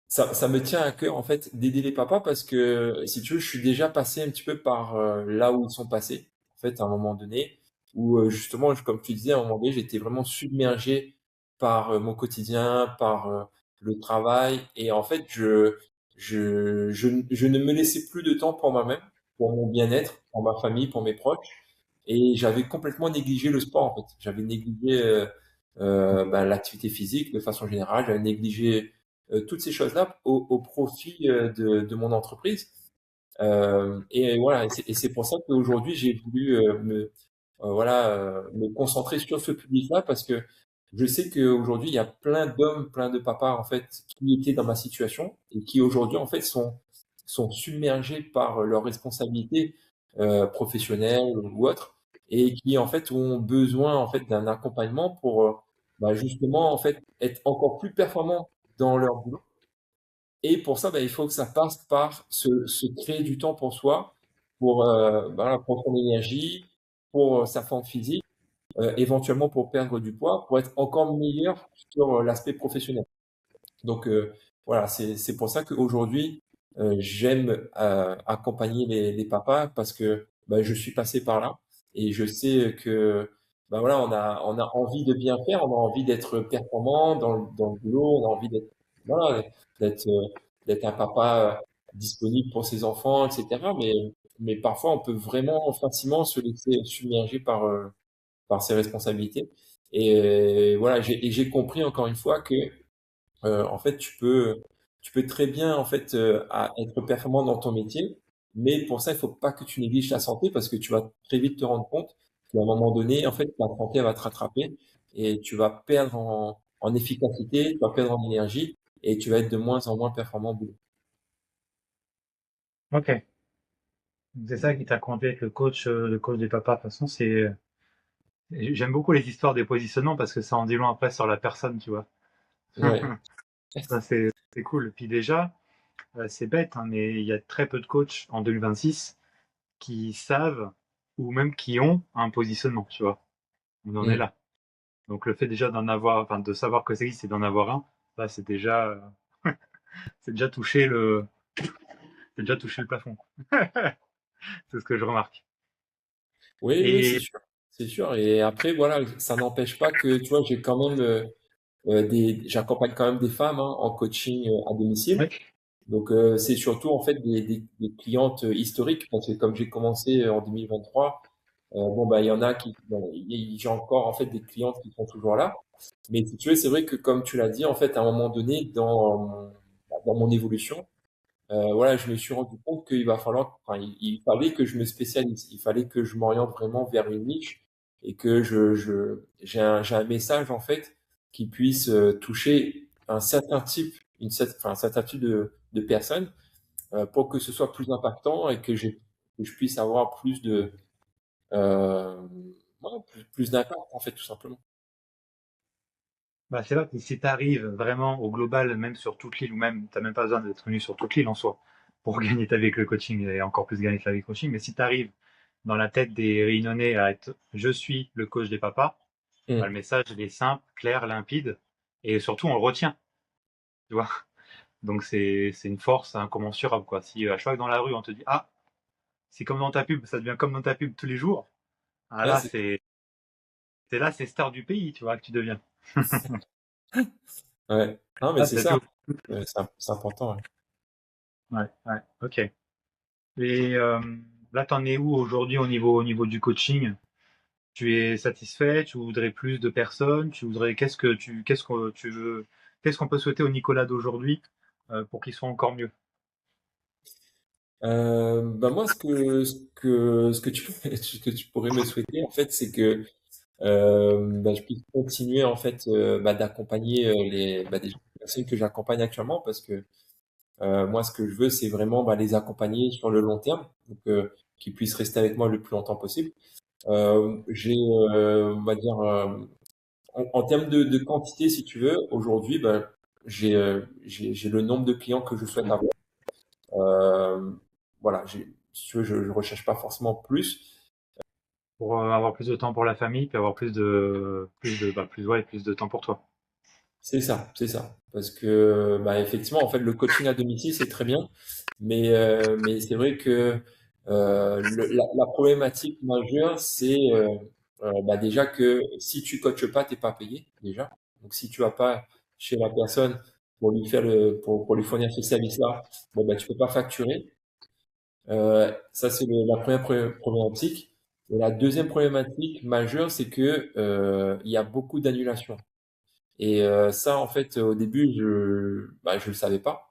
ça me tient à cœur en fait d'aider les papas parce que si tu veux, je suis déjà passé un petit peu par là où ils sont passés. En fait, à un moment donné, où justement, comme tu disais, à un moment donné, j'étais vraiment submergé par mon quotidien, par le travail, et en fait, je ne me laissais plus de temps pour moi-même, pour mon bien-être, pour ma famille, pour mes proches, et j'avais complètement négligé le sport en fait. J'avais négligé bah, l'activité physique de façon générale, j'avais négligé toutes ces choses-là au profit de mon entreprise. Et voilà, et c'est pour ça qu'aujourd'hui j'ai voulu me concentrer sur ce public-là parce que je sais qu'aujourd'hui il y a plein d'hommes, plein de papas en fait qui étaient dans ma situation et qui aujourd'hui en fait sont submergés par leurs responsabilités professionnelles ou autres et qui en fait ont besoin en fait d'un accompagnement pour bah, justement en fait être encore plus performants dans leur boulot. Et pour ça, bah, il faut que ça passe par se créer du temps pour soi, pour, voilà, pour son énergie, pour sa forme physique, éventuellement pour perdre du poids, pour être encore meilleur sur l'aspect professionnel. Donc voilà, c'est pour ça qu'aujourd'hui, j'aime accompagner les papas parce que bah, je suis passé par là et je sais que bah, voilà, on a envie de bien faire, on a envie d'être performant dans le boulot, on a envie d'être voilà, d'être d'être un papa disponible pour ses enfants, etc. Mais parfois, on peut vraiment facilement se laisser submerger par ses responsabilités. Et voilà, et j'ai compris encore une fois que en fait, tu peux très bien en fait être performant dans ton métier, mais pour ça, il faut pas que tu négliges ta santé parce que tu vas très vite te rendre compte qu'à un moment donné, en fait, ta santé elle va te rattraper et tu vas perdre en efficacité, tu vas perdre en énergie et tu vas être de moins en moins performant au boulot. Ok. C'est ça qui t'a conduit avec le coach des papas. De toute façon, j'aime beaucoup les histoires des positionnements parce que ça en dit long après sur la personne, tu vois. Ouais, Ça, c'est cool. Puis déjà, c'est bête, hein, mais il y a très peu de coachs en 2026 qui savent ou même qui ont un positionnement, tu vois. On en est Mm. là. Donc le fait déjà d'en avoir, enfin de savoir que ça existe et d'en avoir un, ça c'est déjà touché le plafond. C'est ce que je remarque. Oui, oui, Et c'est sûr. Et après, voilà, ça n'empêche pas que, tu vois, j'ai quand même j'accompagne quand même des femmes hein, en coaching à domicile. ouais, Donc c'est surtout en fait des clientes historiques parce que comme j'ai commencé en 2023, bon bah il y en a qui bon, j'ai encore en fait des clientes qui sont toujours là. Mais si tu veux, c'est vrai que comme tu l'as dit en fait à un moment donné dans mon évolution, voilà, je me suis rendu compte qu'il va falloir enfin il fallait que je me spécialise, il fallait que je m'oriente vraiment vers une niche et que j'ai un message en fait qui puisse toucher un certain type enfin un certain type de personnes pour que ce soit plus impactant et que je puisse avoir plus de euh, ouais, plus d'impact en fait tout simplement. bah c'est vrai que si tu arrives vraiment au global, même sur toute l'île, ou même t'as même pas besoin d'être venu sur toute l'île en soi, pour gagner ta vie avec le coaching et encore plus gagner ta vie avec le coaching, mais si tu arrives dans la tête des Réunionnais à être je suis le coach des papas, Bah, le message, il est simple, clair, limpide, et surtout, on le retient, tu vois. Donc, c'est une force incommensurable, quoi. Si à chaque fois que dans la rue, on te dit, ah, c'est comme dans ta pub, ça devient comme dans ta pub tous les jours, ah Ouais, là, c'est là, c'est star du pays, tu vois, que tu deviens. ouais. Non, mais Ah, c'est t'as vu ça. C'est important. Ouais. ouais, ouais, ok. Et là, t'en es où aujourd'hui au niveau du coaching? Tu es satisfait? Tu voudrais plus de personnes? Tu voudrais qu'est-ce que tu veux? Qu'est-ce qu'on peut souhaiter au Nicolas d'aujourd'hui pour qu'il soit encore mieux? Bah moi, ce que tu ce que tu pourrais me souhaiter, en fait, c'est que bah, je puisse continuer en fait bah, d'accompagner des personnes que j'accompagne actuellement, parce que moi, ce que je veux, c'est vraiment bah, les accompagner sur le long terme, donc qu'ils puissent rester avec moi le plus longtemps possible. J'ai, on va dire, en termes de quantité, si tu veux, aujourd'hui, ben, j'ai le nombre de clients que je souhaite avoir. Euh, voilà, si tu veux, je recherche pas forcément plus. Pour avoir plus de temps pour la famille, puis avoir plus de temps pour toi. C'est ça, c'est ça. Parce que, bah, effectivement, en fait, le coaching à domicile, c'est très bien, mais c'est vrai que la problématique majeure, c'est bah, déjà que si tu coaches pas, t'es pas payé déjà. Donc, si tu vas pas chez la personne pour lui faire pour lui fournir ce service-là, bon, bah, tu peux pas facturer. Ça, c'est la première problématique. Et la deuxième problématique majeure, c'est que il y a beaucoup d'annulations. Et ça, en fait, au début, je le savais pas.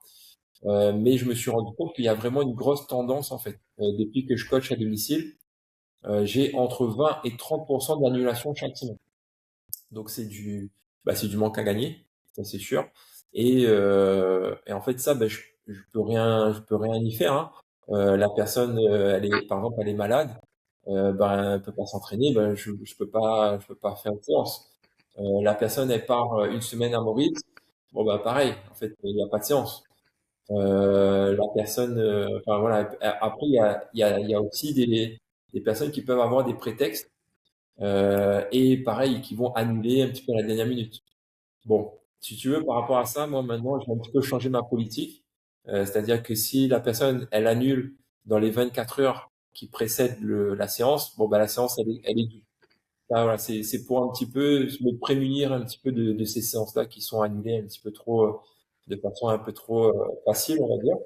Mais je me suis rendu compte qu'il y a vraiment une grosse tendance, en fait. Depuis que je coach à domicile, j'ai entre 20 et 30% d'annulation chaque semaine. Donc c'est du manque à gagner, ça c'est sûr. Et en fait ça, ben, je peux rien y faire, hein. La personne, par exemple, elle est malade, ben, elle peut pas s'entraîner, ben, je peux pas faire de séance. La personne, elle part une semaine à Maurice, bon bah pareil, en fait, il n'y a pas de séance. La personne, enfin voilà. Après, il y a aussi des personnes qui peuvent avoir des prétextes et pareil, qui vont annuler un petit peu à la dernière minute. Bon, si tu veux, par rapport à ça, moi maintenant, je vais un petit peu changer ma politique. C'est-à-dire que si la personne, elle annule dans les 24 heures qui précèdent la séance, bon, bah, la séance, elle est due. Là, voilà, c'est pour un petit peu me prémunir un petit peu de ces séances-là qui sont annulées un petit peu trop, de façon un peu trop facile, on va dire.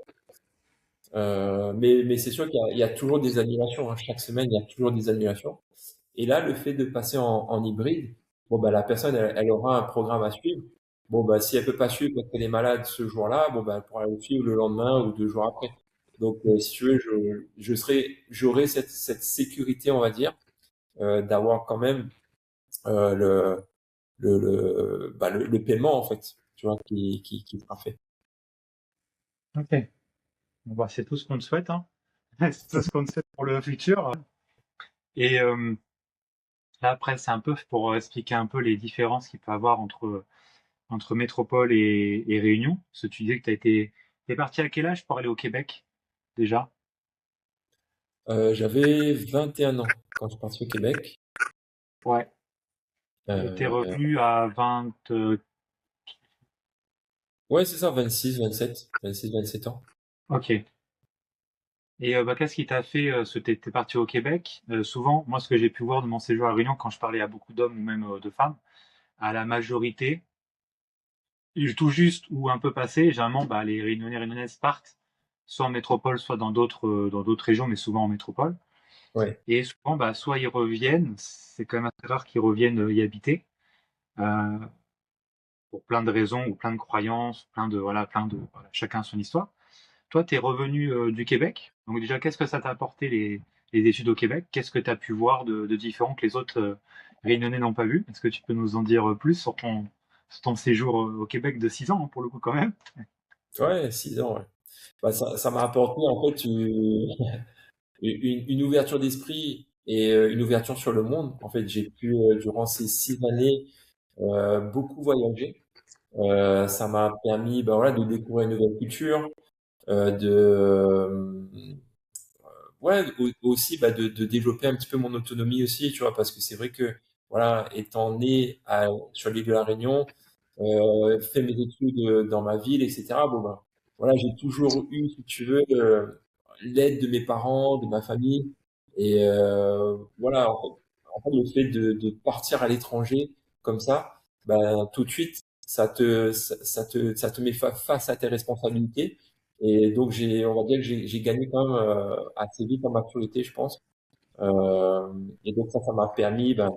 Mais c'est sûr il y a toujours des annulations, hein. Chaque semaine, il y a toujours des annulations. Et là, le fait de passer en hybride, bon, bah, la personne, elle aura un programme à suivre. Bon, bah, si elle peut pas suivre parce qu'elle est malade ce jour-là, bon, bah, elle pourra le suivre le lendemain ou 2 jours après. Donc, si tu veux, j'aurai cette sécurité, on va dire, d'avoir quand même euh, le, le paiement, en fait, tu vois, qui sera fait. Ok. Bon, bah, c'est tout ce qu'on te souhaite, hein. C'est tout ce qu'on te souhaite pour le futur. Et là, après, c'est un peu pour expliquer un peu les différences qu'il peut y avoir entre métropole et Réunion. Parce que tu disais que t'es parti à quel âge pour aller au Québec, déjà? J'avais 21 ans quand je suis parti au Québec. Ouais. Et t'es Euh, revenu à 20. ouais, c'est ça, 27 ans. Ok. Et bah, qu'est-ce qui t'a fait, t'es parti au Québec? Souvent, moi, ce que j'ai pu voir de mon séjour à Réunion, quand je parlais à beaucoup d'hommes ou même de femmes, à la majorité, tout juste ou un peu passé, généralement, bah, les Réunionnais, Réunionnaises partent soit en métropole, soit dans d'autres régions, mais souvent en métropole. Ouais. Et souvent, bah, soit ils reviennent, c'est quand même assez rare qu'ils reviennent y habiter, euh, pour plein de raisons ou plein de croyances, voilà, chacun son histoire. Toi, tu es revenu du Québec. Donc déjà, qu'est-ce que ça t'a apporté les études au Québec? Qu'est-ce que tu as pu voir de différent que les autres Réunionnais n'ont pas vu? Est-ce que tu peux nous en dire plus sur ton séjour au Québec de 6 ans, hein, pour le coup quand même? Ouais, 6 ans, ouais. Bah, ça m'a apporté en fait une ouverture d'esprit et une ouverture sur le monde. En fait, j'ai pu durant ces 6 années beaucoup voyager. Ça m'a permis, bah, voilà, de découvrir une nouvelle culture, ouais, aussi bah, de développer un petit peu mon autonomie aussi, tu vois, parce que c'est vrai que voilà, étant né sur l'île de la Réunion, fait mes études dans ma ville, etc. Bon, ben, voilà, j'ai toujours eu, si tu veux, l'aide de mes parents, de ma famille. Et voilà, en fait, le fait de partir à l'étranger comme ça, ben, tout de suite, ça te met face à tes responsabilités. Et donc, on va dire que j'ai gagné quand même assez vite en maturité, je pense. Euh, et donc, ça m'a permis ben,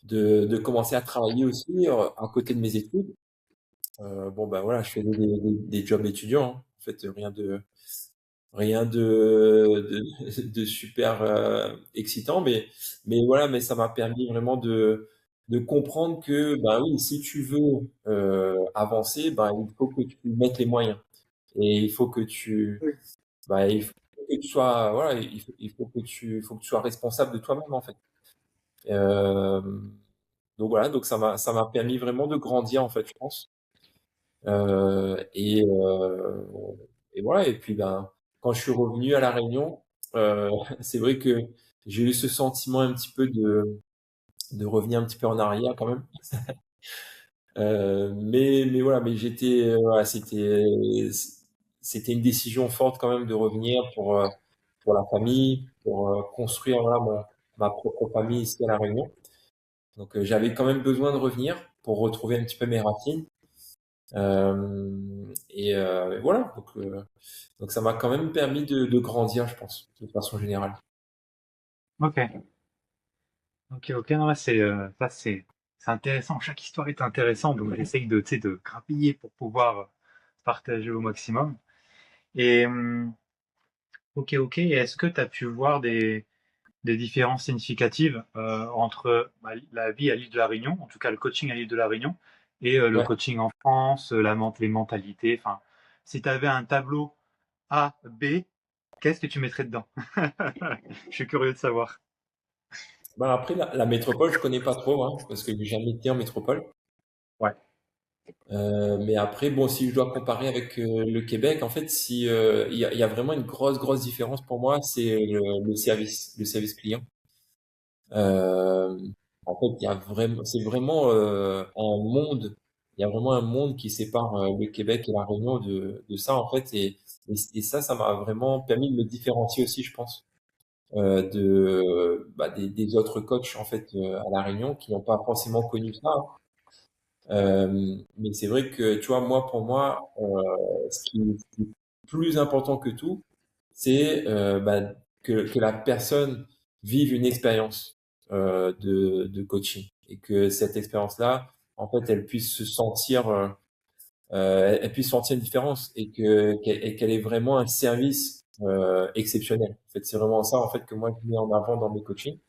de commencer à travailler aussi à côté de mes études. Bon, ben voilà, je faisais des jobs étudiants, hein. En fait, rien de super excitant, mais voilà, mais ça m'a permis vraiment de comprendre que, ben oui, si tu veux avancer, ben il faut que tu mettes les moyens. Et il faut que tu sois, voilà, il faut que tu sois responsable de toi-même, en fait. Euh, donc voilà, donc ça m'a permis vraiment de grandir, en fait, je pense. Euh, et, euh, et voilà. Et puis ben, quand je suis revenu à La Réunion, euh, c'est vrai que j'ai eu ce sentiment un petit peu de revenir un petit peu en arrière quand même. Mais voilà, mais voilà, c'était une décision forte quand même de revenir pour la famille, pour construire voilà, ma propre famille ici à La Réunion. Donc j'avais quand même besoin de revenir pour retrouver un petit peu mes racines. Et voilà, donc ça m'a quand même permis de grandir, je pense, de façon générale. Ok, ok. Non, là, ça, c'est intéressant. Chaque histoire est intéressante, donc j'essaye de, tu sais, de grappiller pour pouvoir partager au maximum. Et, ok. Et est-ce que tu as pu voir des différences significatives entre bah, la vie à l'île de la Réunion, en tout cas le coaching à l'île de la Réunion, et le Ouais. coaching en France, les mentalités. Enfin, si tu avais un tableau A, B, qu'est-ce que tu mettrais dedans? Je suis curieux de savoir. Ben après, la métropole, je connais pas trop, hein, parce que j'ai jamais été en métropole. Ouais, Mais après, bon, si je dois comparer avec le Québec, en fait, si il y a vraiment une grosse différence pour moi, c'est le service client. Euh, En fait, c'est vraiment un monde. Il y a vraiment un monde qui sépare le Québec et la Réunion de ça, en fait, et ça m'a vraiment permis de me différencier aussi, je pense, des autres coachs en fait à la Réunion qui n'ont pas forcément connu ça, hein. Mais c'est vrai que, tu vois, pour moi, ce qui est plus important que tout, c'est que la personne vive une expérience de coaching et que cette expérience-là, en fait, elle puisse sentir une différence et qu'elle ait vraiment un service exceptionnel. En fait, c'est vraiment ça, en fait, que moi je mets en avant dans mes coachings.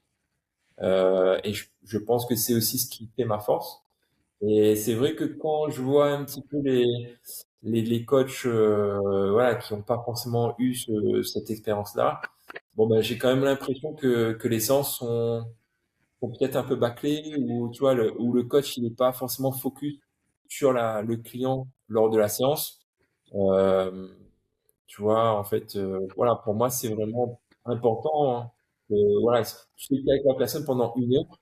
Et je pense que c'est aussi ce qui fait ma force. Et c'est vrai que quand je vois un petit peu les coachs voilà, qui n'ont pas forcément eu cette expérience-là, bon ben j'ai quand même l'impression que les séances sont peut-être un peu bâclées ou tu vois où le coach il n'est pas forcément focus sur le client lors de la séance. Euh, Tu vois, en fait, voilà, pour moi c'est vraiment important, hein, que voilà, si tu es avec la personne pendant 1 heure.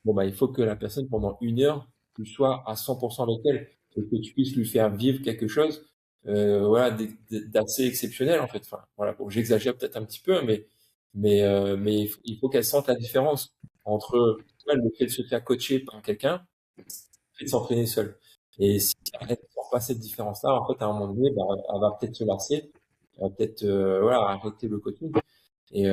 Bon, bah, il faut que la personne, pendant 1 heure, tu sois à 100% avec elle et que tu puisses lui faire vivre quelque chose, voilà, d'assez exceptionnel, en fait. Enfin, voilà. Bon, j'exagère peut-être un petit peu, mais il faut qu'elle sente la différence entre, tu vois, le fait de se faire coacher par quelqu'un et de s'entraîner seul. Et si elle ne sent pas cette différence-là, en fait, à un moment donné, bah, elle va peut-être se lasser, elle va peut-être, voilà, arrêter le coaching. Et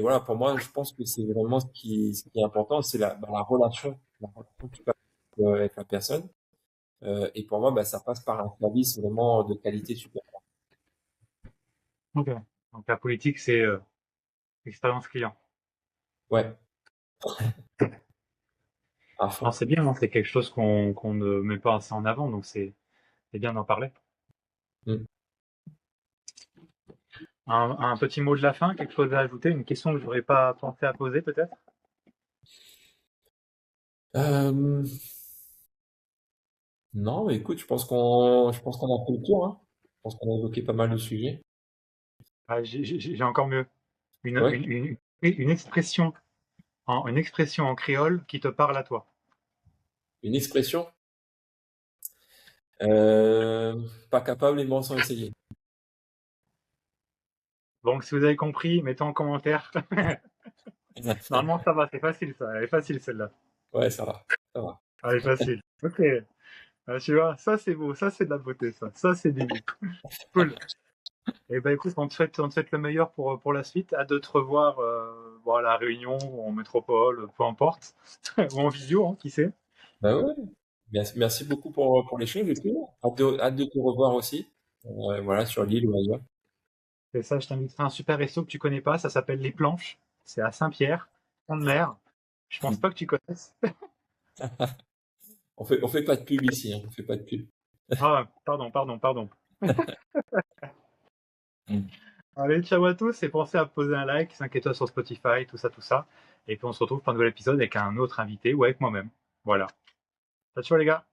voilà, pour moi, je pense que c'est vraiment ce qui est important, c'est la relation que tu as avec la personne. Et pour moi, bah, ça passe par un service vraiment de qualité supérieure. ok. Donc la politique, c'est expérience client. Ouais, à Non, fond. c'est bien, hein, c'est quelque chose qu'on ne met pas assez en avant, donc c'est bien d'en parler. Mm. Un petit mot de la fin, quelque chose à ajouter, une question que je n'aurais pas pensé à poser peut-être? Euh, non, mais écoute, je pense qu'on a fait le tour, hein. Je pense qu'on a évoqué pas mal de sujets. Ah, j'ai encore mieux. Une, Ouais. une, une, une expression Une expression en créole qui te parle à toi. Une expression? Euh, Pas capable et bon sans essayer. Donc, si vous avez compris, mettez en commentaire. Normalement, ça va, c'est facile, ça. Elle est facile, celle-là. Ouais, ça va. Ça va. Elle est facile. Ok. Tu vois, ça, c'est beau. Ça, c'est de la beauté, ça. Ça, c'est du beau. Cool. Eh ben, écoute, on te souhaite le meilleur pour la suite. Hâte de te revoir bon, à la Réunion ou en métropole, peu importe. Ou en visio, hein, qui sait. Bah ouais. Merci beaucoup pour l'échange et tout. Hâte de te revoir aussi. Voilà, sur l'île ou ailleurs. Et ça, je t'inviterai à un super resto que tu connais pas. Ça s'appelle Les Planches. C'est à Saint-Pierre, en mer. Je pense pas que tu connaisses. On fait pas de pub ici, hein. On fait pas de pub. Ah, pardon. Mm. Allez, ciao à tous et pensez à poser un like, 5 étoiles sur Spotify, tout ça, tout ça. Et puis on se retrouve pour un nouvel épisode avec un autre invité ou avec moi-même. Voilà. Ciao, ciao les gars.